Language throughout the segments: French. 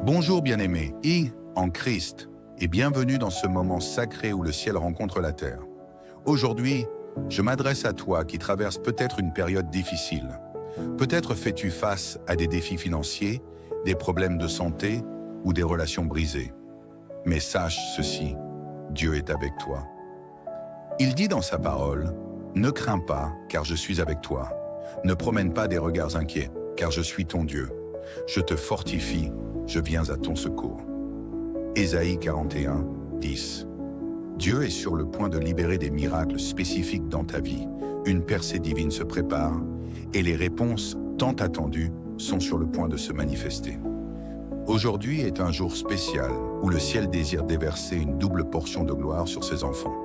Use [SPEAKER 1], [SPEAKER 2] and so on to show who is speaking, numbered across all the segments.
[SPEAKER 1] Bonjour bien-aimés, en Christ, et bienvenue dans ce moment sacré où le ciel rencontre la terre. Aujourd'hui, je m'adresse à toi qui traverse peut-être une période difficile. Peut-être fais-tu face à des défis financiers, des problèmes de santé ou des relations brisées. Mais sache ceci, Dieu est avec toi. Il dit dans sa parole, « Ne crains pas, car je suis avec toi. Ne promène pas des regards inquiets, car je suis ton Dieu. Je te fortifie, je viens à ton secours. » Ésaïe 41, 10. Dieu est sur le point de libérer des miracles spécifiques dans ta vie. Une percée divine se prépare et les réponses tant attendues sont sur le point de se manifester. Aujourd'hui est un jour spécial où le ciel désire déverser une double portion de gloire sur ses enfants.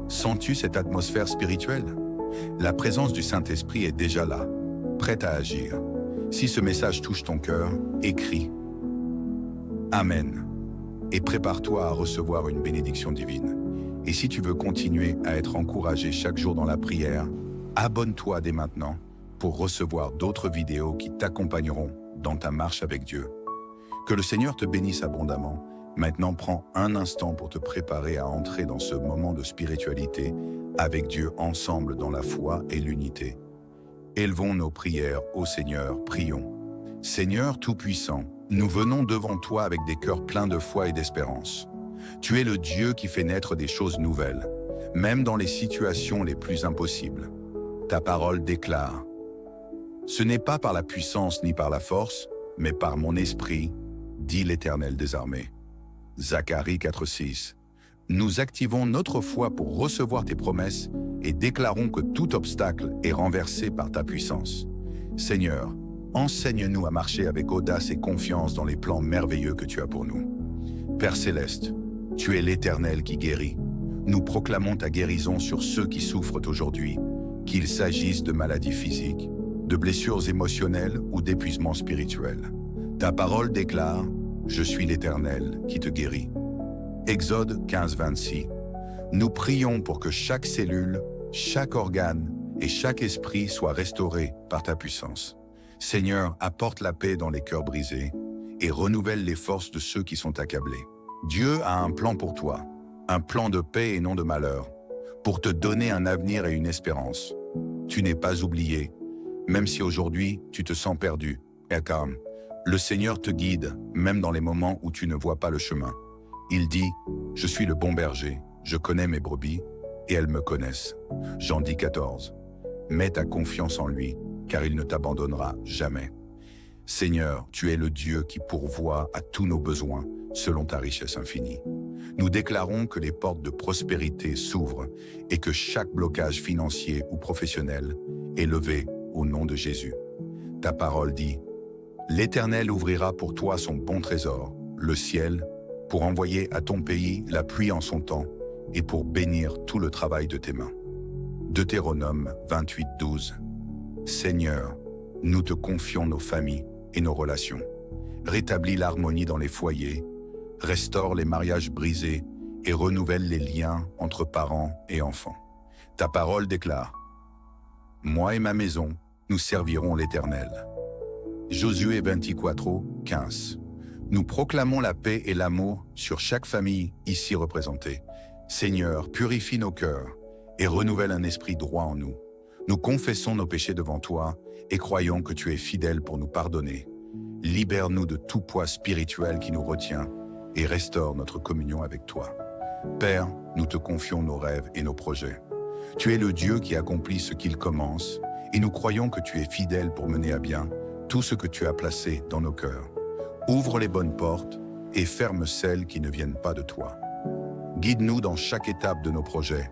[SPEAKER 1] Sens-tu cette atmosphère spirituelle? La présence du Saint-Esprit est déjà là, prête à agir. Si ce message touche ton cœur, écris « Amen » et prépare-toi à recevoir une bénédiction divine. Et si tu veux continuer à être encouragé chaque jour dans la prière, abonne-toi dès maintenant pour recevoir d'autres vidéos qui t'accompagneront dans ta marche avec Dieu. Que le Seigneur te bénisse abondamment. Maintenant, prends un instant pour te préparer à entrer dans ce moment de spiritualité avec Dieu ensemble dans la foi et l'unité. Élevons nos prières au Seigneur, prions. Seigneur Tout-Puissant, nous venons devant toi avec des cœurs pleins de foi et d'espérance. Tu es le Dieu qui fait naître des choses nouvelles, même dans les situations les plus impossibles. Ta parole déclare « Ce n'est pas par la puissance ni par la force, mais par mon esprit, dit l'Éternel des armées. » Zacharie 4,6. Nous activons notre foi pour recevoir tes promesses et déclarons que tout obstacle est renversé par ta puissance. Seigneur, enseigne-nous à marcher avec audace et confiance dans les plans merveilleux que tu as pour nous. Père Céleste, tu es l'Éternel qui guérit. Nous proclamons ta guérison sur ceux qui souffrent aujourd'hui, qu'il s'agisse de maladies physiques, de blessures émotionnelles ou d'épuisement spirituel. Ta parole déclare « Je suis l'Éternel qui te guérit ». Exode 15, 26. Nous prions pour que chaque cellule, chaque organe et chaque esprit soient restaurés par ta puissance. Seigneur, apporte la paix dans les cœurs brisés et renouvelle les forces de ceux qui sont accablés. Dieu a un plan pour toi, un plan de paix et non de malheur, pour te donner un avenir et une espérance. Tu n'es pas oublié, même si aujourd'hui tu te sens perdu. Le Seigneur te guide, même dans les moments où tu ne vois pas le chemin. Il dit « Je suis le bon berger, je connais mes brebis, et elles me connaissent. » Jean 10, 14. Mets ta confiance en lui, car il ne t'abandonnera jamais. Seigneur, tu es le Dieu qui pourvoit à tous nos besoins, selon ta richesse infinie. Nous déclarons que les portes de prospérité s'ouvrent et que chaque blocage financier ou professionnel est levé au nom de Jésus. Ta parole dit « L'Éternel ouvrira pour toi son bon trésor, le ciel, pour envoyer à ton pays la pluie en son temps et pour bénir tout le travail de tes mains. » Deutéronome 28, 12. Seigneur, nous te confions nos familles et nos relations. Rétablis l'harmonie dans les foyers, restaure les mariages brisés et renouvelle les liens entre parents et enfants. Ta parole déclare « Moi et ma maison, nous servirons l'Éternel. » Josué 24, 15. Nous proclamons la paix et l'amour sur chaque famille ici représentée. Seigneur, purifie nos cœurs et renouvelle un esprit droit en nous. Nous confessons nos péchés devant toi et croyons que tu es fidèle pour nous pardonner. Libère-nous de tout poids spirituel qui nous retient et restaure notre communion avec toi. Père, nous te confions nos rêves et nos projets. Tu es le Dieu qui accomplit ce qu'il commence et nous croyons que tu es fidèle pour mener à bien tout ce que tu as placé dans nos cœurs. Ouvre les bonnes portes et ferme celles qui ne viennent pas de toi. Guide-nous dans chaque étape de nos projets.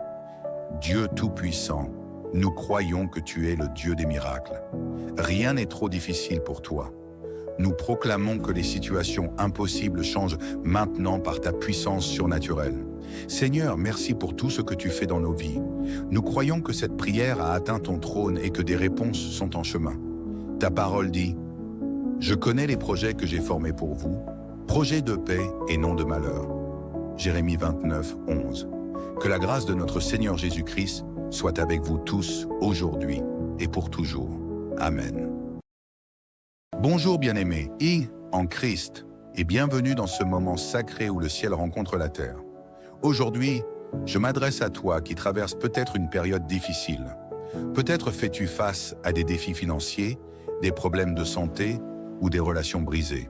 [SPEAKER 1] Dieu Tout-Puissant, nous croyons que tu es le Dieu des miracles. Rien n'est trop difficile pour toi. Nous proclamons que les situations impossibles changent maintenant par ta puissance surnaturelle. Seigneur, merci pour tout ce que tu fais dans nos vies. Nous croyons que cette prière a atteint ton trône et que des réponses sont en chemin. Ta parole dit « Je connais les projets que j'ai formés pour vous, projets de paix et non de malheur. » Jérémie 29, 11. Que la grâce de notre Seigneur Jésus-Christ soit avec vous tous, aujourd'hui et pour toujours. Amen. Bonjour bien-aimés, en Christ, et bienvenue dans ce moment sacré où le ciel rencontre la terre. Aujourd'hui, je m'adresse à toi qui traverses peut-être une période difficile. Peut-être fais-tu face à des défis financiers, des problèmes de santé ou des relations brisées.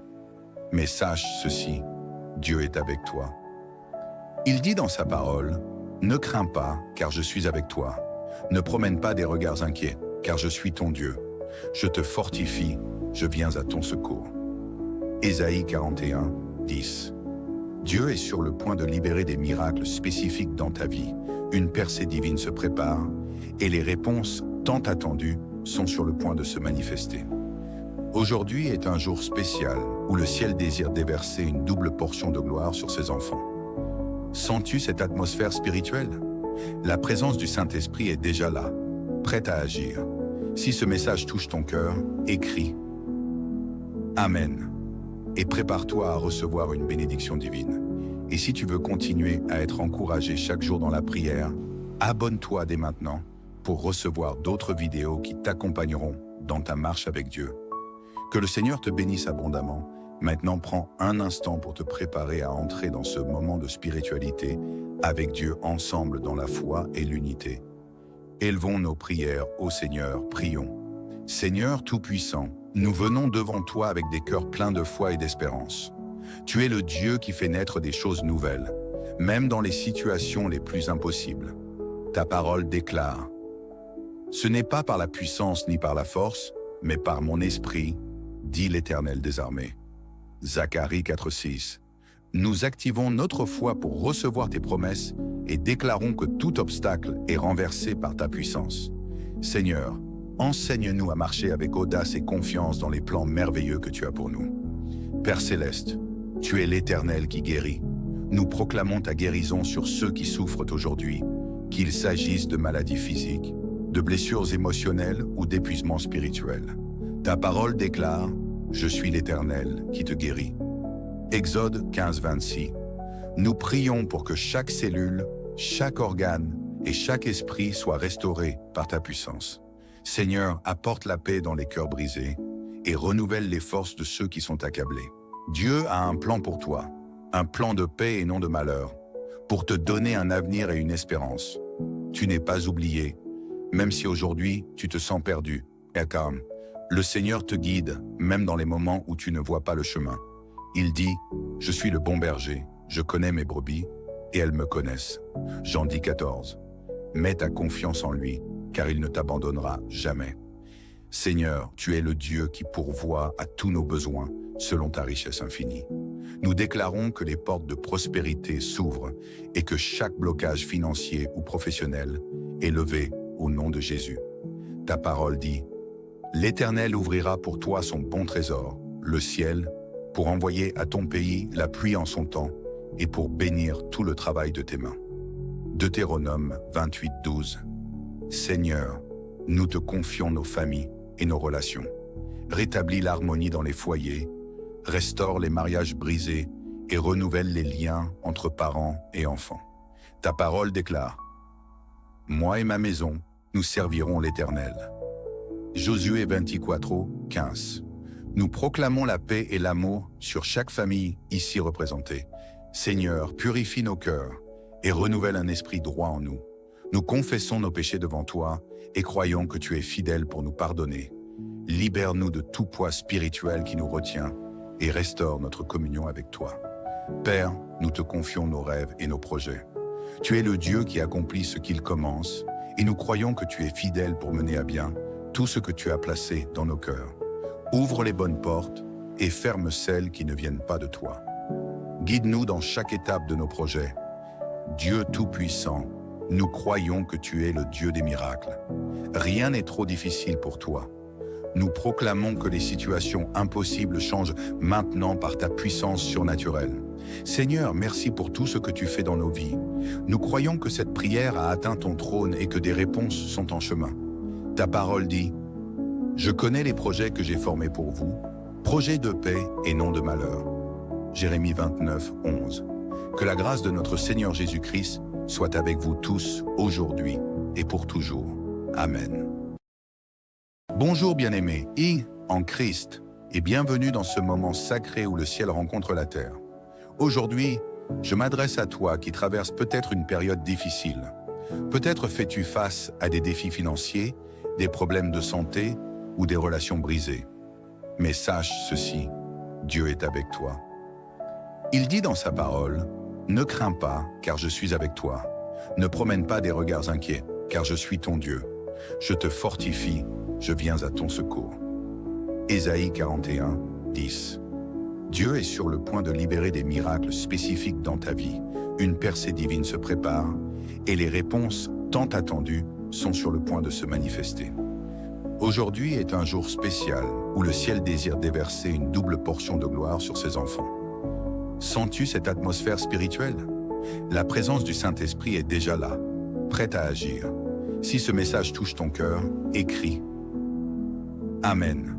[SPEAKER 1] Mais sache ceci, Dieu est avec toi. Il dit dans sa parole, « Ne crains pas, car je suis avec toi. Ne promène pas des regards inquiets, car je suis ton Dieu. Je te fortifie, je viens à ton secours. » Ésaïe 41, 10. Dieu est sur le point de libérer des miracles spécifiques dans ta vie. Une percée divine se prépare et les réponses tant attendues sont sur le point de se manifester. Aujourd'hui est un jour spécial où le ciel désire déverser une double portion de gloire sur ses enfants. Sens-tu cette atmosphère spirituelle? La présence du Saint-Esprit est déjà là, prête à agir. Si ce message touche ton cœur, écris « Amen » et prépare-toi à recevoir une bénédiction divine. Et si tu veux continuer à être encouragé chaque jour dans la prière, abonne-toi dès maintenant pour recevoir d'autres vidéos qui t'accompagneront dans ta marche avec Dieu. Que le Seigneur te bénisse abondamment. Maintenant, prends un instant pour te préparer à entrer dans ce moment de spiritualité avec Dieu ensemble dans la foi et l'unité. Élevons nos prières au Seigneur, prions. Seigneur Tout-Puissant, nous venons devant toi avec des cœurs pleins de foi et d'espérance. Tu es le Dieu qui fait naître des choses nouvelles, même dans les situations les plus impossibles. Ta parole déclare « Ce n'est pas par la puissance ni par la force, mais par mon esprit, dit l'Éternel des armées. » Zacharie 4,6. Nous activons notre foi pour recevoir tes promesses et déclarons que tout obstacle est renversé par ta puissance. Seigneur, enseigne-nous à marcher avec audace et confiance dans les plans merveilleux que tu as pour nous. Père Céleste, tu es l'Éternel qui guérit. Nous proclamons ta guérison sur ceux qui souffrent aujourd'hui, qu'il s'agisse de maladies physiques, de blessures émotionnelles ou d'épuisement spirituel. Ta parole déclare « Je suis l'Éternel qui te guérit ». Exode 15, 26. Nous prions pour que chaque cellule, chaque organe et chaque esprit soient restaurés par ta puissance. Seigneur, apporte la paix dans les cœurs brisés et renouvelle les forces de ceux qui sont accablés. Dieu a un plan pour toi, un plan de paix et non de malheur, pour te donner un avenir et une espérance. Tu n'es pas oublié, même si aujourd'hui tu te sens perdu. Calme. Le Seigneur te guide, même dans les moments où tu ne vois pas le chemin. Il dit, « Je suis le bon berger, je connais mes brebis, et elles me connaissent. » Jean 10, 14. Mets ta confiance en lui, car il ne t'abandonnera jamais. Seigneur, tu es le Dieu qui pourvoit à tous nos besoins, selon ta richesse infinie. Nous déclarons que les portes de prospérité s'ouvrent et que chaque blocage financier ou professionnel est levé au nom de Jésus. Ta parole dit, « L'Éternel ouvrira pour toi son bon trésor, le ciel, pour envoyer à ton pays la pluie en son temps et pour bénir tout le travail de tes mains. » Deutéronome 28, 12. Seigneur, nous te confions nos familles et nos relations. Rétablis l'harmonie dans les foyers, restaure les mariages brisés et renouvelle les liens entre parents et enfants. Ta parole déclare, « Moi et ma maison, nous servirons l'Éternel. » Josué 24, 15. Nous proclamons la paix et l'amour sur chaque famille ici représentée. Seigneur, purifie nos cœurs et renouvelle un esprit droit en nous. Nous confessons nos péchés devant toi et croyons que tu es fidèle pour nous pardonner. Libère-nous de tout poids spirituel qui nous retient et restaure notre communion avec toi. Père, nous te confions nos rêves et nos projets. Tu es le Dieu qui accomplit ce qu'il commence et nous croyons que tu es fidèle pour mener à bien tout ce que tu as placé dans nos cœurs. Ouvre les bonnes portes et ferme celles qui ne viennent pas de toi. Guide-nous dans chaque étape de nos projets. Dieu Tout-Puissant, nous croyons que tu es le Dieu des miracles. Rien n'est trop difficile pour toi. Nous proclamons que les situations impossibles changent maintenant par ta puissance surnaturelle. Seigneur, merci pour tout ce que tu fais dans nos vies. Nous croyons que cette prière a atteint ton trône et que des réponses sont en chemin. Ta parole dit, « Je connais les projets que j'ai formés pour vous, projets de paix et non de malheur. » Jérémie 29, 11. Que la grâce de notre Seigneur Jésus-Christ soit avec vous tous, aujourd'hui et pour toujours. Amen. Bonjour bien-aimés, en Christ, et bienvenue dans ce moment sacré où le ciel rencontre la terre. Aujourd'hui, je m'adresse à toi qui traverses peut-être une période difficile. Peut-être fais-tu face à des défis financiers, des problèmes de santé ou des relations brisées. Mais sache ceci, Dieu est avec toi. Il dit dans sa parole, « Ne crains pas, car je suis avec toi. Ne promène pas des regards inquiets, car je suis ton Dieu. Je te fortifie, je viens à ton secours. » Ésaïe 41, 10. Dieu est sur le point de libérer des miracles spécifiques dans ta vie. Une percée divine se prépare et les réponses tant attendues sont sur le point de se manifester. Aujourd'hui est un jour spécial où le ciel désire déverser une double portion de gloire sur ses enfants. Sens-tu cette atmosphère spirituelle? La présence du Saint-Esprit est déjà là, prête à agir. Si ce message touche ton cœur, écris « Amen »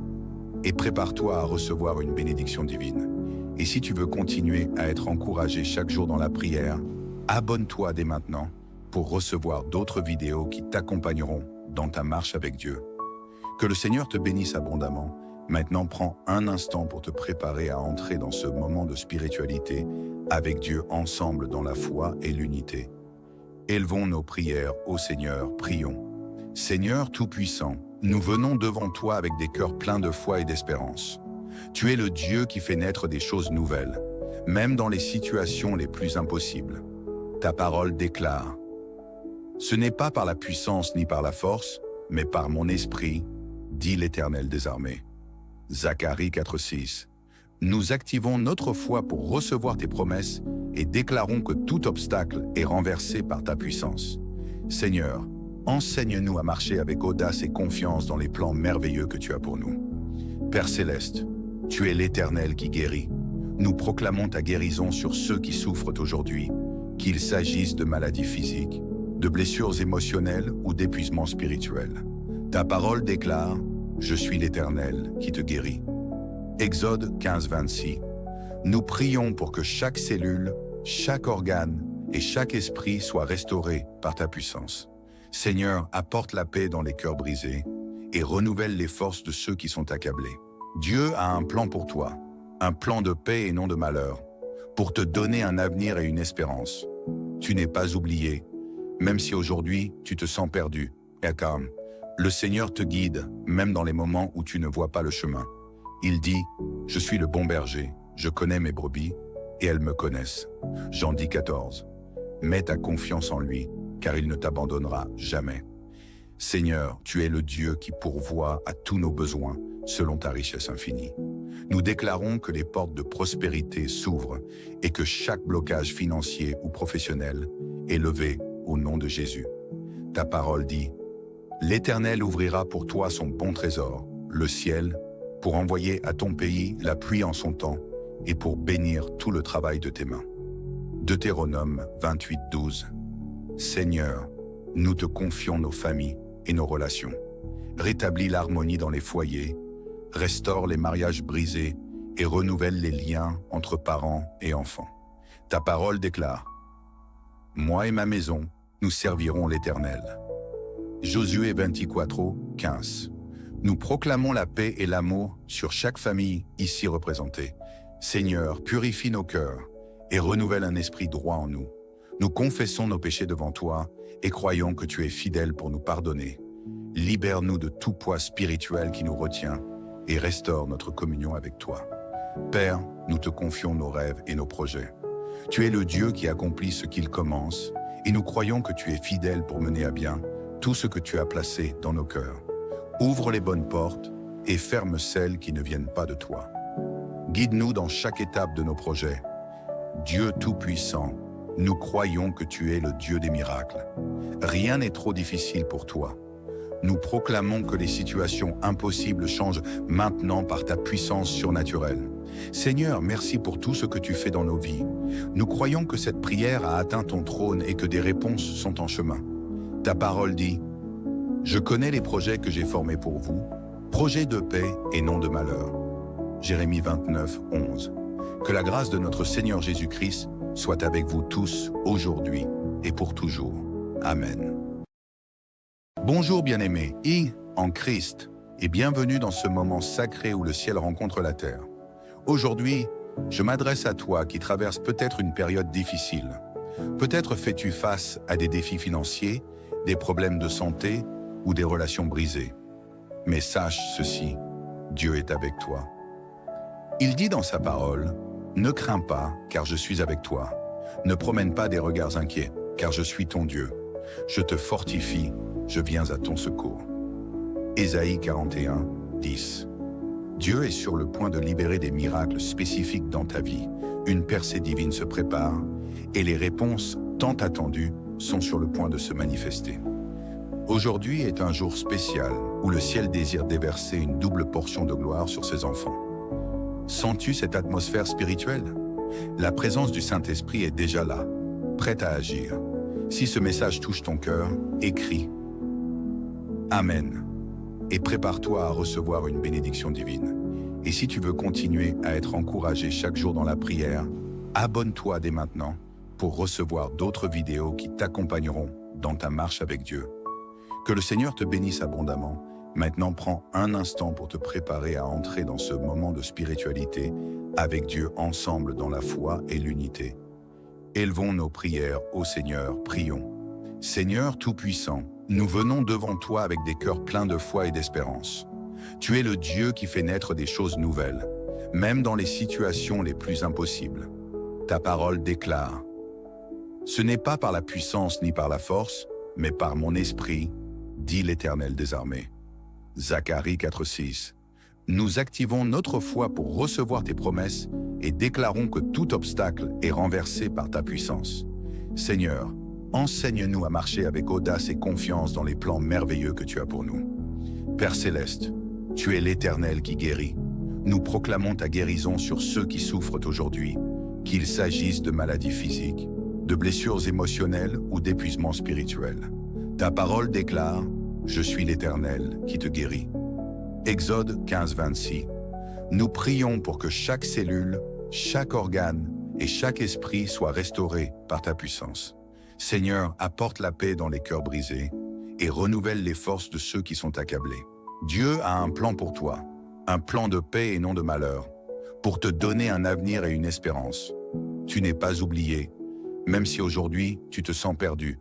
[SPEAKER 1] et prépare-toi à recevoir une bénédiction divine. Et si tu veux continuer à être encouragé chaque jour dans la prière, abonne-toi dès maintenant pour recevoir d'autres vidéos qui t'accompagneront dans ta marche avec Dieu. Que le Seigneur te bénisse abondamment. Maintenant, prends un instant pour te préparer à entrer dans ce moment de spiritualité avec Dieu ensemble dans la foi et l'unité. Élevons nos prières au Seigneur, prions. Seigneur Tout-Puissant, nous venons devant toi avec des cœurs pleins de foi et d'espérance. Tu es le Dieu qui fait naître des choses nouvelles, même dans les situations les plus impossibles. Ta parole déclare « Ce n'est pas par la puissance ni par la force, mais par mon esprit, dit l'Éternel des armées. » Zacharie 4,6. Nous activons notre foi pour recevoir tes promesses et déclarons que tout obstacle est renversé par ta puissance. Seigneur, enseigne-nous à marcher avec audace et confiance dans les plans merveilleux que tu as pour nous. Père Céleste, tu es l'Éternel qui guérit. Nous proclamons ta guérison sur ceux qui souffrent aujourd'hui, qu'il s'agisse de maladies physiques, de blessures émotionnelles ou d'épuisement spirituel. Ta parole déclare « Je suis l'Éternel qui te guérit ». Exode 15, 26. Nous prions pour que chaque cellule, chaque organe et chaque esprit soient restaurés par ta puissance. Seigneur, apporte la paix dans les cœurs brisés et renouvelle les forces de ceux qui sont accablés. Dieu a un plan pour toi, un plan de paix et non de malheur, pour te donner un avenir et une espérance. Tu n'es pas oublié, même si aujourd'hui tu te sens perdu. Car le Seigneur te guide, même dans les moments où tu ne vois pas le chemin. Il dit, « Je suis le bon berger, je connais mes brebis, et elles me connaissent. » Jean 10, 14. Mets ta confiance en lui, car il ne t'abandonnera jamais. Seigneur, tu es le Dieu qui pourvoit à tous nos besoins, selon ta richesse infinie. Nous déclarons que les portes de prospérité s'ouvrent et que chaque blocage financier ou professionnel est levé au nom de Jésus. Ta parole dit, « L'Éternel ouvrira pour toi son bon trésor, le ciel, pour envoyer à ton pays la pluie en son temps et pour bénir tout le travail de tes mains. » Deutéronome 28, 12. Seigneur, nous te confions nos familles et nos relations. Rétablis l'harmonie dans les foyers, restaure les mariages brisés et renouvelle les liens entre parents et enfants. Ta parole déclare, « Moi et ma maison, nous servirons l'Éternel. » Josué 24, 15. Nous proclamons la paix et l'amour sur chaque famille ici représentée. Seigneur, purifie nos cœurs et renouvelle un esprit droit en nous. Nous confessons nos péchés devant toi et croyons que tu es fidèle pour nous pardonner. Libère-nous de tout poids spirituel qui nous retient et restaure notre communion avec toi. Père, nous te confions nos rêves et nos projets. Tu es le Dieu qui accomplit ce qu'il commence et nous croyons que tu es fidèle pour mener à bien tout ce que tu as placé dans nos cœurs. Ouvre les bonnes portes et ferme celles qui ne viennent pas de toi. Guide-nous dans chaque étape de nos projets. Dieu Tout-Puissant, nous croyons que tu es le Dieu des miracles. Rien n'est trop difficile pour toi. Nous proclamons que les situations impossibles changent maintenant par ta puissance surnaturelle. Seigneur, merci pour tout ce que tu fais dans nos vies. Nous croyons que cette prière a atteint ton trône et que des réponses sont en chemin. Ta parole dit, « Je connais les projets que j'ai formés pour vous, projets de paix et non de malheur. » Jérémie 29, 11. Que la grâce de notre Seigneur Jésus-Christ soit avec vous tous, aujourd'hui et pour toujours. Amen. Bonjour bien-aimés, en Christ, et bienvenue dans ce moment sacré où le ciel rencontre la terre. Aujourd'hui, je m'adresse à toi qui traverses peut-être une période difficile. Peut-être fais-tu face à des défis financiers, des problèmes de santé ou des relations brisées. Mais sache ceci, Dieu est avec toi. Il dit dans sa parole, « Ne crains pas, car je suis avec toi. Ne promène pas des regards inquiets, car je suis ton Dieu. Je te fortifie, je viens à ton secours. » Ésaïe 41, 10. Dieu est sur le point de libérer des miracles spécifiques dans ta vie. Une percée divine se prépare et les réponses tant attendues sont sur le point de se manifester. Aujourd'hui est un jour spécial où le ciel désire déverser une double portion de gloire sur ses enfants. Sens-tu cette atmosphère spirituelle? La présence du Saint-Esprit est déjà là, prête à agir. Si ce message touche ton cœur, écris « Amen » et prépare-toi à recevoir une bénédiction divine. Et si tu veux continuer à être encouragé chaque jour dans la prière, abonne-toi dès maintenant pour recevoir d'autres vidéos qui t'accompagneront dans ta marche avec Dieu. Que le Seigneur te bénisse abondamment. Maintenant, prends un instant pour te préparer à entrer dans ce moment de spiritualité avec Dieu ensemble dans la foi et l'unité. Élevons nos prières au Seigneur, prions. Seigneur Tout-Puissant, nous venons devant toi avec des cœurs pleins de foi et d'espérance. Tu es le Dieu qui fait naître des choses nouvelles, même dans les situations les plus impossibles. Ta parole déclare « Ce n'est pas par la puissance ni par la force, mais par mon esprit, dit l'Éternel des armées. » Zacharie 4,6. Nous activons notre foi pour recevoir tes promesses et déclarons que tout obstacle est renversé par ta puissance. Seigneur, enseigne-nous à marcher avec audace et confiance dans les plans merveilleux que tu as pour nous. Père Céleste, tu es l'Éternel qui guérit. Nous proclamons ta guérison sur ceux qui souffrent aujourd'hui, qu'il s'agisse de maladies physiques, de blessures émotionnelles ou d'épuisement spirituel. Ta parole déclare « Je suis l'Éternel qui te guérit ». Exode 15, 26. Nous prions pour que chaque cellule, chaque organe et chaque esprit soient restaurés par ta puissance. Seigneur, apporte la paix dans les cœurs brisés et renouvelle les forces de ceux qui sont accablés. Dieu a un plan pour toi, un plan de paix et non de malheur, pour te donner un avenir et une espérance. Tu n'es pas oublié, même si aujourd'hui tu te sens perdu.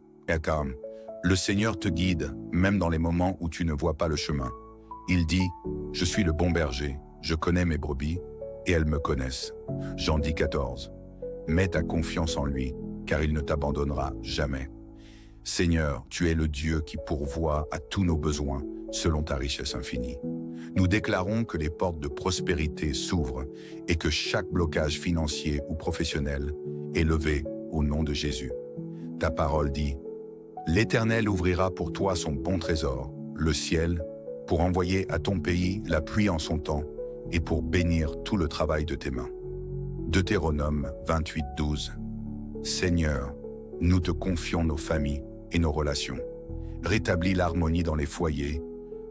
[SPEAKER 1] Le Seigneur te guide, même dans les moments où tu ne vois pas le chemin. Il dit, « Je suis le bon berger, je connais mes brebis, et elles me connaissent. » Jean 10, 14. Mets ta confiance en lui, car il ne t'abandonnera jamais. Seigneur, tu es le Dieu qui pourvoit à tous nos besoins, selon ta richesse infinie. Nous déclarons que les portes de prospérité s'ouvrent et que chaque blocage financier ou professionnel est levé au nom de Jésus. Ta parole dit, « L'Éternel ouvrira pour toi son bon trésor, le ciel, pour envoyer à ton pays la pluie en son temps et pour bénir tout le travail de tes mains. » Deutéronome 28, 12. Seigneur, nous te confions nos familles et nos relations. Rétablis l'harmonie dans les foyers,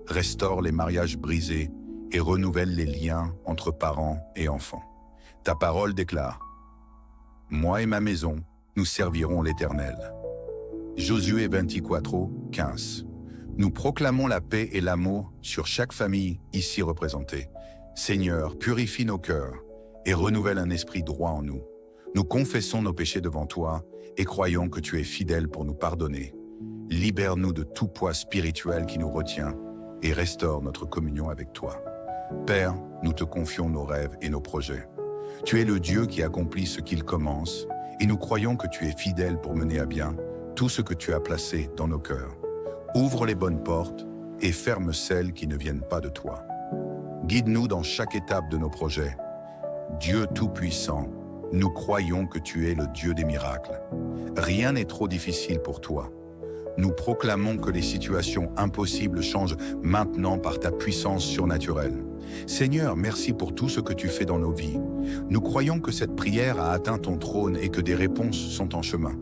[SPEAKER 1] restaure les mariages brisés et renouvelle les liens entre parents et enfants. Ta parole déclare, « Moi et ma maison, nous servirons l'Éternel. » Josué 24, 15. Nous proclamons la paix et l'amour sur chaque famille ici représentée. Seigneur, purifie nos cœurs et renouvelle un esprit droit en nous. Nous confessons nos péchés devant toi et croyons que tu es fidèle pour nous pardonner. Libère-nous de tout poids spirituel qui nous retient et restaure notre communion avec toi. Père, nous te confions nos rêves et nos projets. Tu es le Dieu qui accomplit ce qu'il commence et nous croyons que tu es fidèle pour mener à bien tout ce que tu as placé dans nos cœurs. Ouvre les bonnes portes et ferme celles qui ne viennent pas de toi. Guide-nous dans chaque étape de nos projets. Dieu Tout-Puissant, nous croyons que tu es le Dieu des miracles. Rien n'est trop difficile pour toi. Nous proclamons que les situations impossibles changent maintenant par ta puissance surnaturelle. Seigneur, merci pour tout ce que tu fais dans nos vies. Nous croyons que cette prière a atteint ton trône et que des réponses sont en chemin.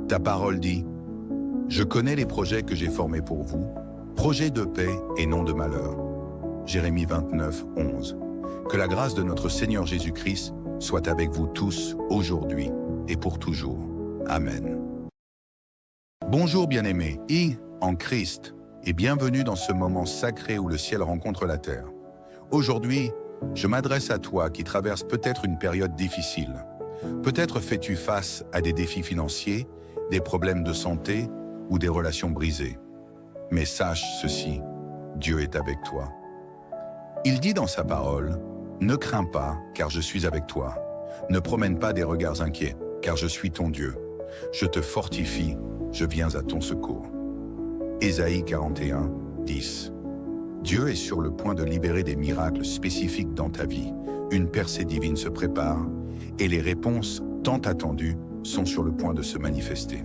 [SPEAKER 1] Ta parole dit, « Je connais les projets que j'ai formés pour vous, projets de paix et non de malheur. » Jérémie 29, 11. Que la grâce de notre Seigneur Jésus-Christ soit avec vous tous, aujourd'hui et pour toujours. Amen. Bonjour bien-aimés, en Christ, et bienvenue dans ce moment sacré où le ciel rencontre la terre. Aujourd'hui, je m'adresse à toi qui traverses peut-être une période difficile. Peut-être fais-tu face à des défis financiers, des problèmes de santé ou des relations brisées. Mais sache ceci, Dieu est avec toi. Il dit dans sa parole, « Ne crains pas, car je suis avec toi. Ne promène pas des regards inquiets, car je suis ton Dieu. Je te fortifie, je viens à ton secours. » Ésaïe 41, 10. Dieu est sur le point de libérer des miracles spécifiques dans ta vie. Une percée divine se prépare et les réponses tant attendues sont sur le point de se manifester.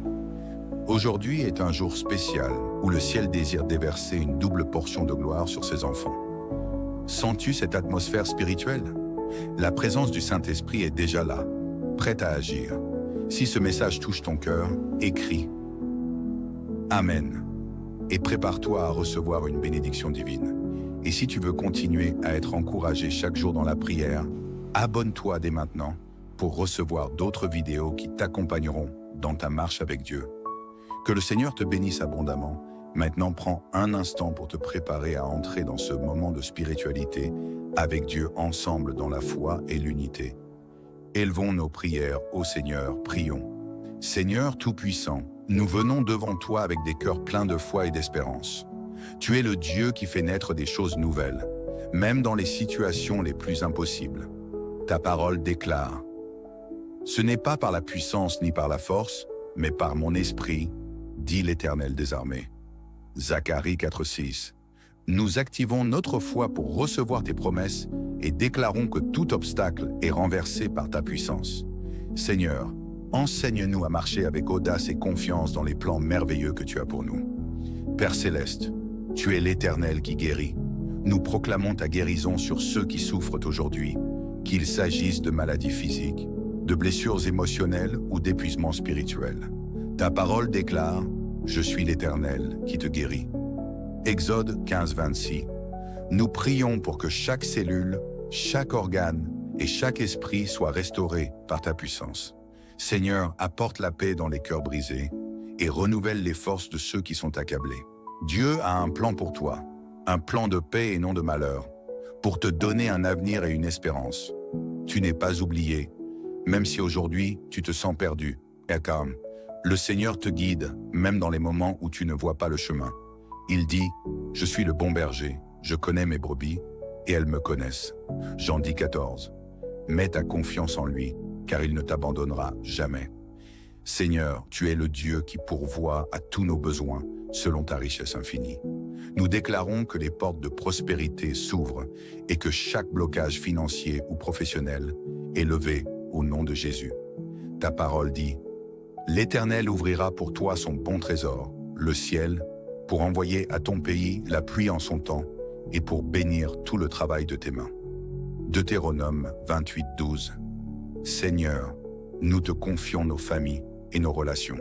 [SPEAKER 1] Aujourd'hui est un jour spécial où le ciel désire déverser une double portion de gloire sur ses enfants. Sens-tu cette atmosphère spirituelle? La présence du Saint-Esprit est déjà là, prête à agir. Si ce message touche ton cœur, écris « Amen » et prépare-toi à recevoir une bénédiction divine. Et si tu veux continuer à être encouragé chaque jour dans la prière, abonne-toi dès maintenant pour recevoir d'autres vidéos qui t'accompagneront dans ta marche avec Dieu. Que le Seigneur te bénisse abondamment. Maintenant, prends un instant pour te préparer à entrer dans ce moment de spiritualité avec Dieu ensemble dans la foi et l'unité. Élevons nos prières au Seigneur, prions. Seigneur Tout-Puissant, nous venons devant toi avec des cœurs pleins de foi et d'espérance. Tu es le Dieu qui fait naître des choses nouvelles, même dans les situations les plus impossibles. Ta parole déclare « Ce n'est pas par la puissance ni par la force, mais par mon esprit, dit l'Éternel des armées. » Zacharie 4,6. Nous activons notre foi pour recevoir tes promesses et déclarons que tout obstacle est renversé par ta puissance. Seigneur, enseigne-nous à marcher avec audace et confiance dans les plans merveilleux que tu as pour nous. Père Céleste, tu es l'Éternel qui guérit. Nous proclamons ta guérison sur ceux qui souffrent aujourd'hui, qu'il s'agisse de maladies physiques, de blessures émotionnelles ou d'épuisement spirituel. Ta parole déclare « Je suis l'Éternel qui te guérit ». Exode 15, 26. Nous prions pour que chaque cellule, chaque organe et chaque esprit soient restaurés par ta puissance. Seigneur, apporte la paix dans les cœurs brisés et renouvelle les forces de ceux qui sont accablés. Dieu a un plan pour toi, un plan de paix et non de malheur, pour te donner un avenir et une espérance. Tu n'es pas oublié, même si aujourd'hui tu te sens perdu. Le Seigneur te guide, même dans les moments où tu ne vois pas le chemin. Il dit, « Je suis le bon berger, je connais mes brebis, et elles me connaissent. » Jean 10, 14. Mets ta confiance en lui, car il ne t'abandonnera jamais. Seigneur, tu es le Dieu qui pourvoit à tous nos besoins, selon ta richesse infinie. Nous déclarons que les portes de prospérité s'ouvrent et que chaque blocage financier ou professionnel est levé au nom de Jésus. Ta parole dit, « L'Éternel ouvrira pour toi son bon trésor, le ciel, pour envoyer à ton pays la pluie en son temps et pour bénir tout le travail de tes mains. » Deutéronome 28, 12. Seigneur, nous te confions nos familles et nos relations.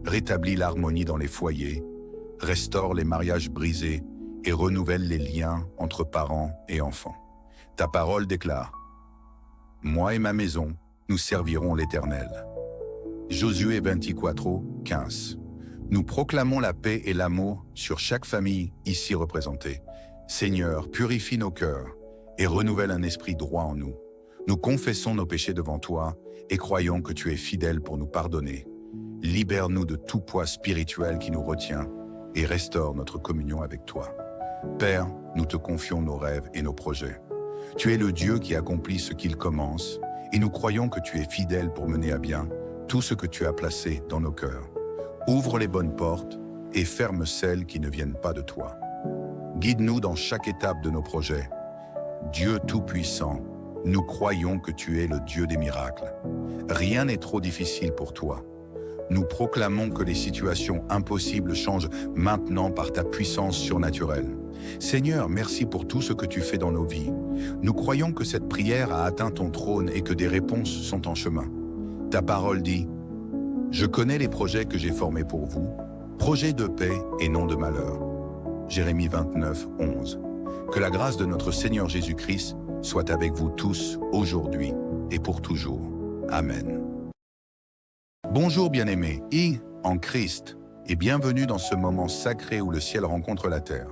[SPEAKER 1] Rétablis l'harmonie dans les foyers, restaure les mariages brisés et renouvelle les liens entre parents et enfants. Ta parole déclare, « Moi et ma maison, nous servirons l'Éternel. » Josué 24, 15. Nous proclamons la paix et l'amour sur chaque famille ici représentée. Seigneur, purifie nos cœurs et renouvelle un esprit droit en nous. Nous confessons nos péchés devant toi et croyons que tu es fidèle pour nous pardonner. Libère-nous de tout poids spirituel qui nous retient et restaure notre communion avec toi. Père, nous te confions nos rêves et nos projets. Tu es le Dieu qui accomplit ce qu'il commence et nous croyons que tu es fidèle pour mener à bien tout ce que tu as placé dans nos cœurs. Ouvre les bonnes portes et ferme celles qui ne viennent pas de toi. Guide-nous dans chaque étape de nos projets. Dieu Tout-Puissant, nous croyons que tu es le Dieu des miracles. Rien n'est trop difficile pour toi. Nous proclamons que les situations impossibles changent maintenant par ta puissance surnaturelle. Seigneur, merci pour tout ce que tu fais dans nos vies. Nous croyons que cette prière a atteint ton trône et que des réponses sont en chemin. Ta parole dit, « Je connais les projets que j'ai formés pour vous, projets de paix et non de malheur. » Jérémie 29, 11. Que la grâce de notre Seigneur Jésus-Christ soit avec vous tous, aujourd'hui et pour toujours. Amen. Bonjour bien-aimés, en Christ, et bienvenue dans ce moment sacré où le ciel rencontre la terre.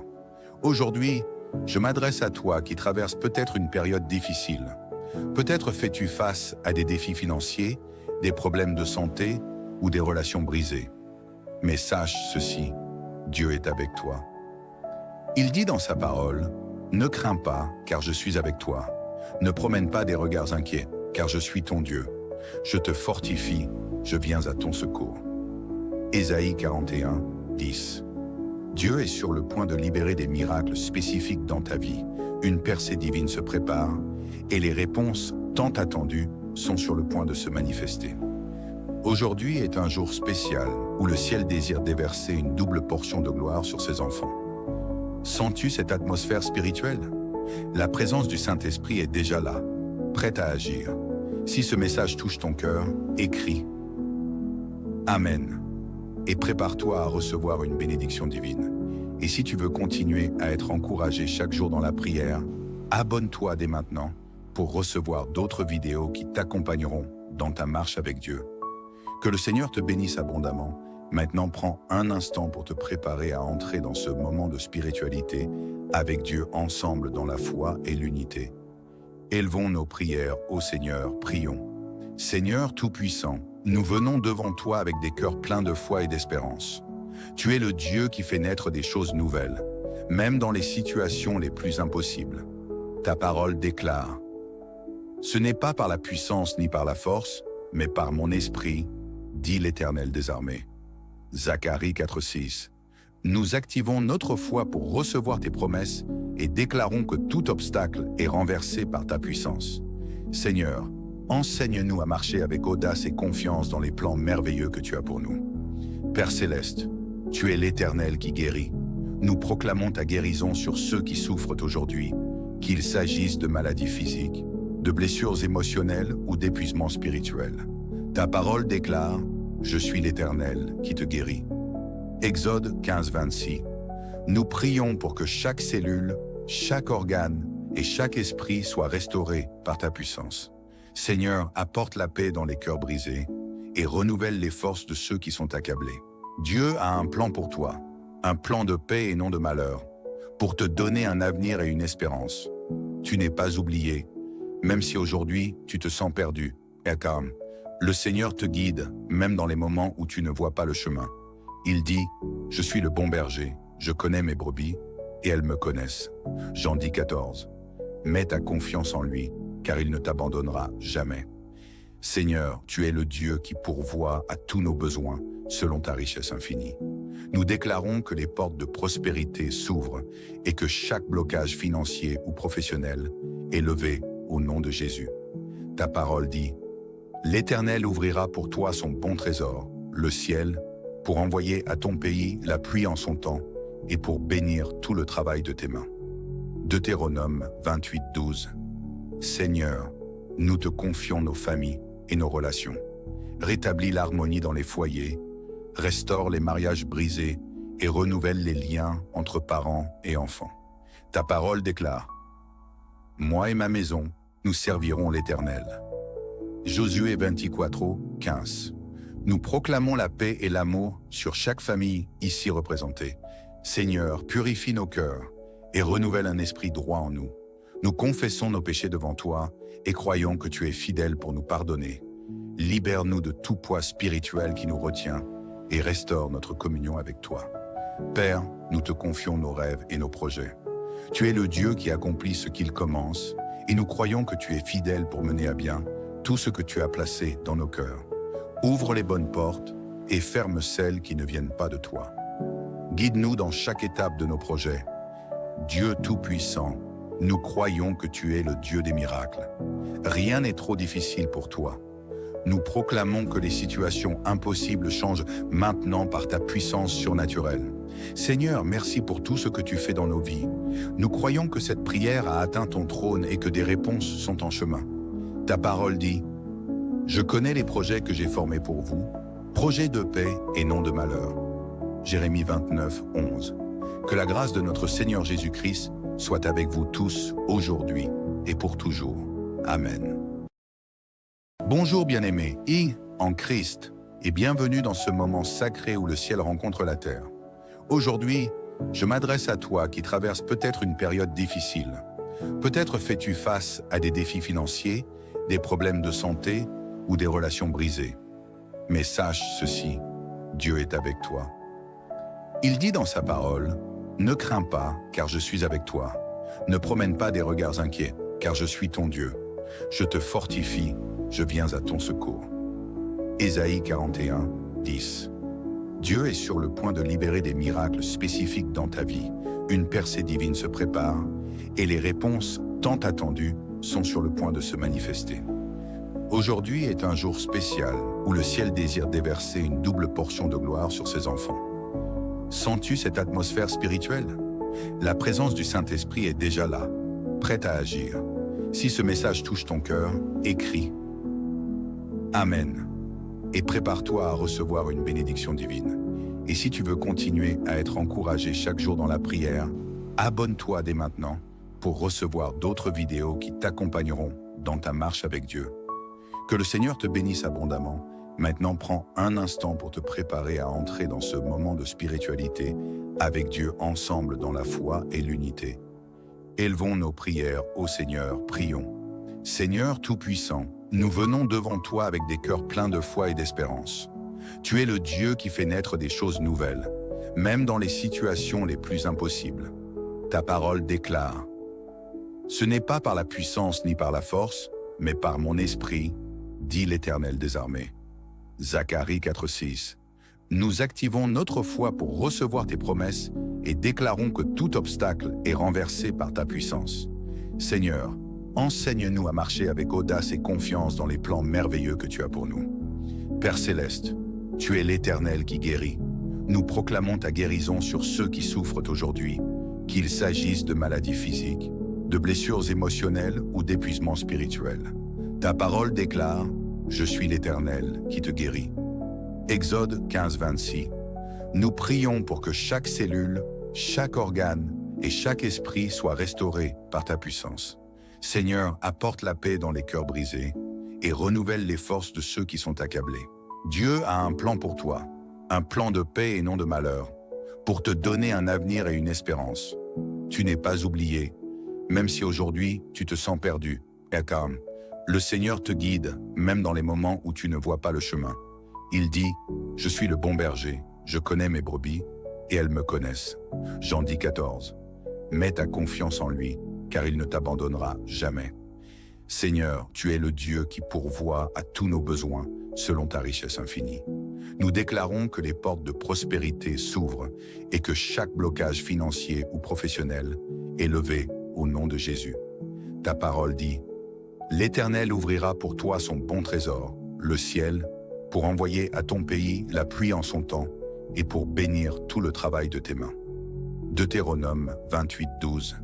[SPEAKER 1] Aujourd'hui, je m'adresse à toi qui traverses peut-être une période difficile. Peut-être fais-tu face à des défis financiers, des problèmes de santé ou des relations brisées. Mais sache ceci, Dieu est avec toi. Il dit dans sa parole, « Ne crains pas, car je suis avec toi. Ne promène pas des regards inquiets, car je suis ton Dieu. Je te fortifie, je viens à ton secours. » Ésaïe 41, 10. Dieu est sur le point de libérer des miracles spécifiques dans ta vie. Une percée divine se prépare et les réponses tant attendues sont sur le point de se manifester. Aujourd'hui est un jour spécial où le ciel désire déverser une double portion de gloire sur ses enfants. Sens-tu cette atmosphère spirituelle? La présence du Saint-Esprit est déjà là, prête à agir. Si ce message touche ton cœur, écris « Amen » et prépare-toi à recevoir une bénédiction divine. Et si tu veux continuer à être encouragé chaque jour dans la prière, abonne-toi dès maintenant pour recevoir d'autres vidéos qui t'accompagneront dans ta marche avec Dieu. Que le Seigneur te bénisse abondamment. Maintenant, prends un instant pour te préparer à entrer dans ce moment de spiritualité avec Dieu ensemble dans la foi et l'unité. Élevons nos prières au Seigneur, prions. Seigneur Tout-Puissant, nous venons devant toi avec des cœurs pleins de foi et d'espérance. Tu es le Dieu qui fait naître des choses nouvelles, même dans les situations les plus impossibles. Ta parole déclare « Ce n'est pas par la puissance ni par la force, mais par mon esprit, dit l'Éternel des armées. » Zacharie 4,6. Nous activons notre foi pour recevoir tes promesses et déclarons que tout obstacle est renversé par ta puissance. Seigneur, enseigne-nous à marcher avec audace et confiance dans les plans merveilleux que tu as pour nous. Père Céleste, tu es l'Éternel qui guérit. Nous proclamons ta guérison sur ceux qui souffrent aujourd'hui, qu'il s'agisse de maladies physiques, de blessures émotionnelles ou d'épuisement spirituel. Ta parole déclare « Je suis l'Éternel qui te guérit ». Exode 15, 26. Nous prions pour que chaque cellule, chaque organe et chaque esprit soient restaurés par ta puissance. Seigneur, apporte la paix dans les cœurs brisés et renouvelle les forces de ceux qui sont accablés. Dieu a un plan pour toi, un plan de paix et non de malheur, pour te donner un avenir et une espérance. Tu n'es pas oublié, même si aujourd'hui tu te sens perdu. Calme. Le Seigneur te guide, même dans les moments où tu ne vois pas le chemin. Il dit, « Je suis le bon berger, je connais mes brebis, et elles me connaissent. » Jean 10, 14. Mets ta confiance en lui, car il ne t'abandonnera jamais. Seigneur, tu es le Dieu qui pourvoit à tous nos besoins, selon ta richesse infinie. Nous déclarons que les portes de prospérité s'ouvrent et que chaque blocage financier ou professionnel est levé au nom de Jésus. Ta parole dit, « L'Éternel ouvrira pour toi son bon trésor, le ciel, pour envoyer à ton pays la pluie en son temps et pour bénir tout le travail de tes mains. » Deutéronome 28, 12. Seigneur, nous te confions nos familles et nos relations. Rétablis l'harmonie dans les foyers, restaure les mariages brisés et renouvelle les liens entre parents et enfants. Ta parole déclare, « Moi et ma maison, nous servirons l'Éternel. » Josué 24, 15. Nous proclamons la paix et l'amour sur chaque famille ici représentée. Seigneur, purifie nos cœurs et renouvelle un esprit droit en nous. Nous confessons nos péchés devant toi et croyons que tu es fidèle pour nous pardonner. Libère-nous de tout poids spirituel qui nous retient et restaure notre communion avec toi. Père, nous te confions nos rêves et nos projets. Tu es le Dieu qui accomplit ce qu'il commence et nous croyons que tu es fidèle pour mener à bien tout ce que tu as placé dans nos cœurs. Ouvre les bonnes portes et ferme celles qui ne viennent pas de toi. Guide-nous dans chaque étape de nos projets. Dieu Tout-Puissant, nous croyons que tu es le Dieu des miracles. Rien n'est trop difficile pour toi. Nous proclamons que les situations impossibles changent maintenant par ta puissance surnaturelle. Seigneur, merci pour tout ce que tu fais dans nos vies. Nous croyons que cette prière a atteint ton trône et que des réponses sont en chemin. Ta parole dit, « Je connais les projets que j'ai formés pour vous, projets de paix et non de malheur. » Jérémie 29, 11. Que la grâce de notre Seigneur Jésus-Christ soit avec vous tous aujourd'hui et pour toujours. Amen. Bonjour bien-aimés, en Christ, et bienvenue dans ce moment sacré où le ciel rencontre la terre. Aujourd'hui, je m'adresse à toi qui traverses peut-être une période difficile. Peut-être fais-tu face à des défis financiers, des problèmes de santé ou des relations brisées. Mais sache ceci, Dieu est avec toi. Il dit dans sa parole, « Ne crains pas, car je suis avec toi. Ne promène pas des regards inquiets, car je suis ton Dieu. Je te fortifie, je viens à ton secours. » Ésaïe 41, 10. Dieu est sur le point de libérer des miracles spécifiques dans ta vie. Une percée divine se prépare et les réponses tant attendues sont sur le point de se manifester. Aujourd'hui est un jour spécial où le ciel désire déverser une double portion de gloire sur ses enfants. Sens-tu cette atmosphère spirituelle? La présence du Saint-Esprit est déjà là, prête à agir. Si ce message touche ton cœur, écris « Amen » et prépare-toi à recevoir une bénédiction divine. Et si tu veux continuer à être encouragé chaque jour dans la prière, abonne-toi dès maintenant pour recevoir d'autres vidéos qui t'accompagneront dans ta marche avec Dieu. Que le Seigneur te bénisse abondamment. Maintenant, prends un instant pour te préparer à entrer dans ce moment de spiritualité avec Dieu ensemble dans la foi et l'unité. Élevons nos prières au Seigneur, prions. Seigneur Tout-Puissant, nous venons devant toi avec des cœurs pleins de foi et d'espérance. Tu es le Dieu qui fait naître des choses nouvelles, même dans les situations les plus impossibles. Ta parole déclare « Ce n'est pas par la puissance ni par la force, mais par mon esprit, dit l'Éternel des armées. » Zacharie 4,6. Nous activons notre foi pour recevoir tes promesses et déclarons que tout obstacle est renversé par ta puissance. Seigneur, enseigne-nous à marcher avec audace et confiance dans les plans merveilleux que tu as pour nous. Père Céleste, tu es l'Éternel qui guérit. Nous proclamons ta guérison sur ceux qui souffrent aujourd'hui, qu'il s'agisse de maladies physiques, de blessures émotionnelles ou d'épuisement spirituel. Ta parole déclare « Je suis l'Éternel qui te guérit ». Exode 15, 26. Nous prions pour que chaque cellule, chaque organe et chaque esprit soient restaurés par ta puissance. Seigneur, apporte la paix dans les cœurs brisés et renouvelle les forces de ceux qui sont accablés. Dieu a un plan pour toi, un plan de paix et non de malheur, pour te donner un avenir et une espérance. Tu n'es pas oublié, même si aujourd'hui tu te sens perdu. Calme. Le Seigneur te guide, même dans les moments où tu ne vois pas le chemin. Il dit, « Je suis le bon berger, je connais mes brebis, et elles me connaissent. » Jean 10, 14. Mets ta confiance en lui, car il ne t'abandonnera jamais. Seigneur, tu es le Dieu qui pourvoit à tous nos besoins selon ta richesse infinie. Nous déclarons que les portes de prospérité s'ouvrent et que chaque blocage financier ou professionnel est levé au nom de Jésus. Ta parole dit, « L'Éternel ouvrira pour toi son bon trésor, le ciel, pour envoyer à ton pays la pluie en son temps et pour bénir tout le travail de tes mains. » Deutéronome 28, 12.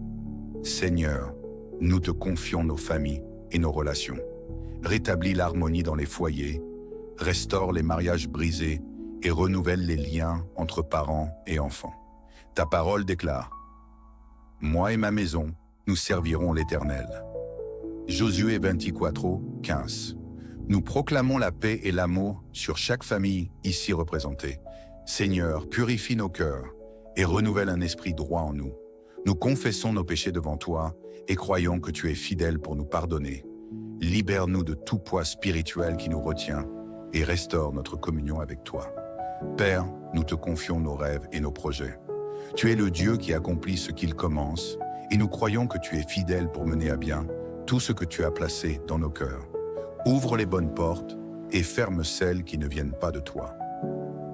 [SPEAKER 1] Seigneur, nous te confions nos familles et nos relations. Rétablis l'harmonie dans les foyers, restaure les mariages brisés et renouvelle les liens entre parents et enfants. Ta parole déclare, « Moi et ma maison, nous servirons l'Éternel. » Josué 24, 15. Nous proclamons la paix et l'amour sur chaque famille ici représentée. Seigneur, purifie nos cœurs et renouvelle un esprit droit en nous. Nous confessons nos péchés devant toi et croyons que tu es fidèle pour nous pardonner. Libère-nous de tout poids spirituel qui nous retient et restaure notre communion avec toi. Père, nous te confions nos rêves et nos projets. Tu es le Dieu qui accomplit ce qu'il commence et nous croyons que tu es fidèle pour mener à bien tout ce que tu as placé dans nos cœurs. Ouvre les bonnes portes et ferme celles qui ne viennent pas de toi.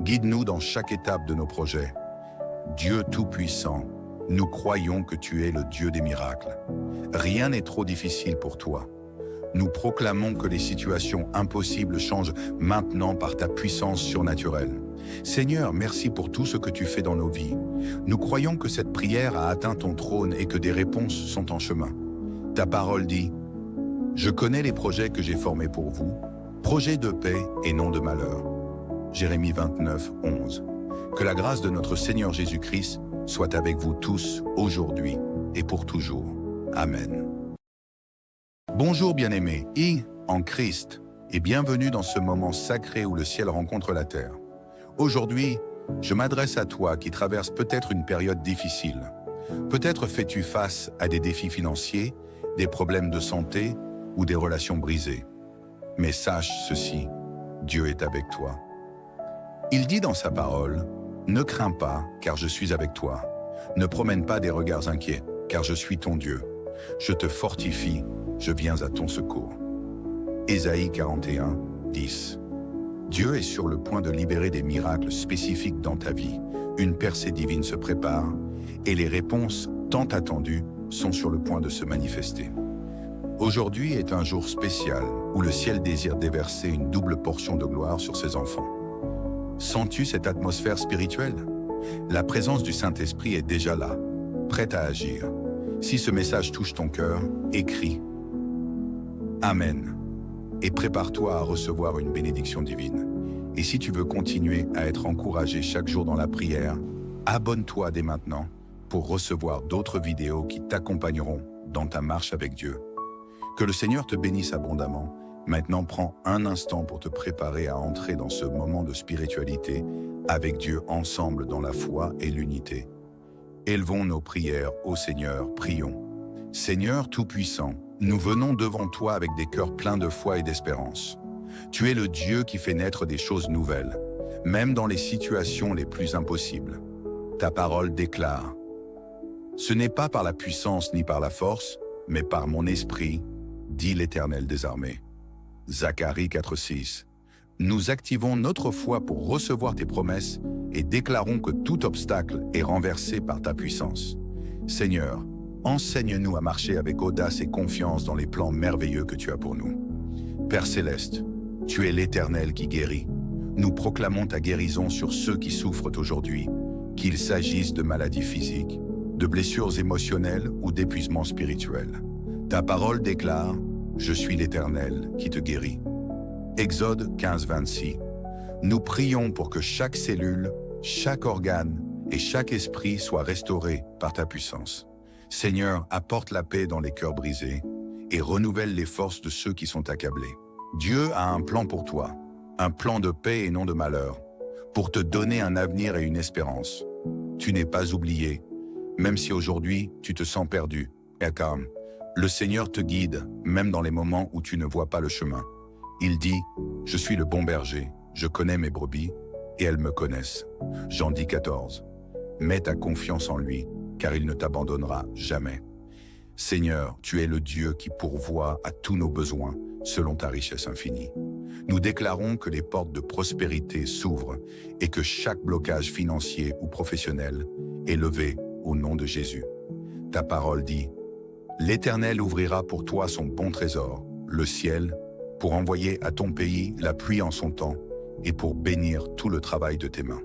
[SPEAKER 1] Guide-nous dans chaque étape de nos projets. Dieu Tout-Puissant, nous croyons que tu es le Dieu des miracles. Rien n'est trop difficile pour toi. Nous proclamons que les situations impossibles changent maintenant par ta puissance surnaturelle. Seigneur, merci pour tout ce que tu fais dans nos vies. Nous croyons que cette prière a atteint ton trône et que des réponses sont en chemin. Ta parole dit, « Je connais les projets que j'ai formés pour vous, projets de paix et non de malheur. » Jérémie 29, 11. Que la grâce de notre Seigneur Jésus-Christ soit avec vous tous, aujourd'hui et pour toujours. Amen. Bonjour bien-aimés, en Christ, et bienvenue dans ce moment sacré où le ciel rencontre la terre. Aujourd'hui, je m'adresse à toi qui traverses peut-être une période difficile. Peut-être fais-tu face à des défis financiers, des problèmes de santé ou des relations brisées. Mais sache ceci, Dieu est avec toi. Il dit dans sa parole, « Ne crains pas, car je suis avec toi. Ne promène pas des regards inquiets, car je suis ton Dieu. Je te fortifie, je viens à ton secours. » Ésaïe 41, 10. Dieu est sur le point de libérer des miracles spécifiques dans ta vie. Une percée divine se prépare et les réponses tant attendues sont sur le point de se manifester. Aujourd'hui est un jour spécial où le ciel désire déverser une double portion de gloire sur ses enfants. Sens-tu cette atmosphère spirituelle? La présence du Saint-Esprit est déjà là, prête à agir. Si ce message touche ton cœur, écris « Amen » et prépare-toi à recevoir une bénédiction divine. Et si tu veux continuer à être encouragé chaque jour dans la prière, abonne-toi dès maintenant pour recevoir d'autres vidéos qui t'accompagneront dans ta marche avec Dieu. Que le Seigneur te bénisse abondamment. Maintenant, prends un instant pour te préparer à entrer dans ce moment de spiritualité avec Dieu ensemble dans la foi et l'unité. Élevons nos prières au Seigneur, prions. Seigneur Tout-Puissant, nous venons devant toi avec des cœurs pleins de foi et d'espérance. Tu es le Dieu qui fait naître des choses nouvelles, même dans les situations les plus impossibles. Ta parole déclare « Ce n'est pas par la puissance ni par la force, mais par mon esprit, dit l'Éternel des armées. » Zacharie 4,6. Nous activons notre foi pour recevoir tes promesses et déclarons que tout obstacle est renversé par ta puissance. Seigneur, enseigne-nous à marcher avec audace et confiance dans les plans merveilleux que tu as pour nous. Père Céleste, tu es l'Éternel qui guérit. Nous proclamons ta guérison sur ceux qui souffrent aujourd'hui, qu'il s'agisse de maladies physiques, de blessures émotionnelles ou d'épuisement spirituel. Ta parole déclare « Je suis l'Éternel qui te guérit ». Exode 15, 26. Nous prions pour que chaque cellule, chaque organe et chaque esprit soient restaurés par ta puissance. Seigneur, apporte la paix dans les cœurs brisés et renouvelle les forces de ceux qui sont accablés. Dieu a un plan pour toi, un plan de paix et non de malheur, pour te donner un avenir et une espérance. Tu n'es pas oublié, même si aujourd'hui tu te sens perdu. Calme. Le Seigneur te guide, même dans les moments où tu ne vois pas le chemin. Il dit, « Je suis le bon berger, je connais mes brebis, et elles me connaissent. » Jean 10, 14. Mets ta confiance en lui, car il ne t'abandonnera jamais. Seigneur, tu es le Dieu qui pourvoit à tous nos besoins, selon ta richesse infinie. Nous déclarons que les portes de prospérité s'ouvrent et que chaque blocage financier ou professionnel est levé au nom de Jésus. Ta parole dit, « L'Éternel ouvrira pour toi son bon trésor, le ciel, pour envoyer à ton pays la pluie en son temps et pour bénir tout le travail de tes mains. »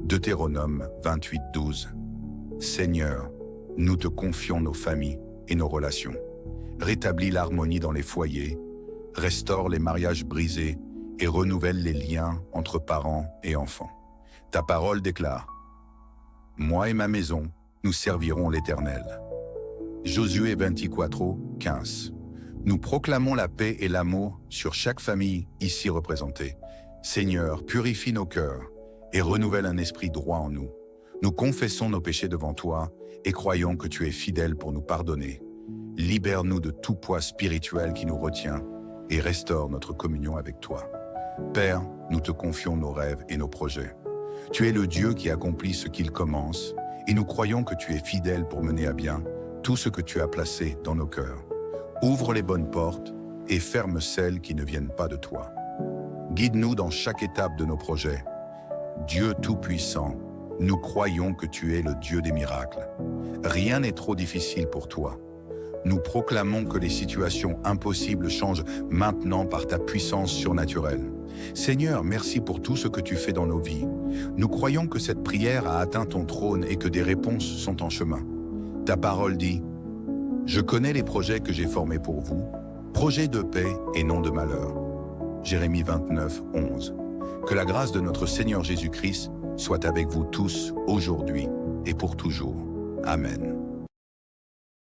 [SPEAKER 1] Deutéronome 28, 12. Seigneur, nous te confions nos familles et nos relations. Rétablis l'harmonie dans les foyers, restaure les mariages brisés et renouvelle les liens entre parents et enfants. Ta parole déclare, « Moi et ma maison, nous servirons l'Éternel. » Josué 24, 15. Nous proclamons la paix et l'amour sur chaque famille ici représentée. Seigneur, purifie nos cœurs et renouvelle un esprit droit en nous. Nous confessons nos péchés devant toi et croyons que tu es fidèle pour nous pardonner. Libère-nous de tout poids spirituel qui nous retient et restaure notre communion avec toi. Père, nous te confions nos rêves et nos projets. Tu es le Dieu qui accomplit ce qu'il commence et nous croyons que tu es fidèle pour mener à bien tout ce que tu as placé dans nos cœurs. Ouvre les bonnes portes et ferme celles qui ne viennent pas de toi. Guide-nous dans chaque étape de nos projets. Dieu Tout-Puissant, nous croyons que tu es le Dieu des miracles. Rien n'est trop difficile pour toi. Nous proclamons que les situations impossibles changent maintenant par ta puissance surnaturelle. Seigneur, merci pour tout ce que tu fais dans nos vies. Nous croyons que cette prière a atteint ton trône et que des réponses sont en chemin. Ta parole dit, « Je connais les projets que j'ai formés pour vous, projets de paix et non de malheur. » Jérémie 29, 11. Que la grâce de notre Seigneur Jésus-Christ soit avec vous tous aujourd'hui et pour toujours. Amen.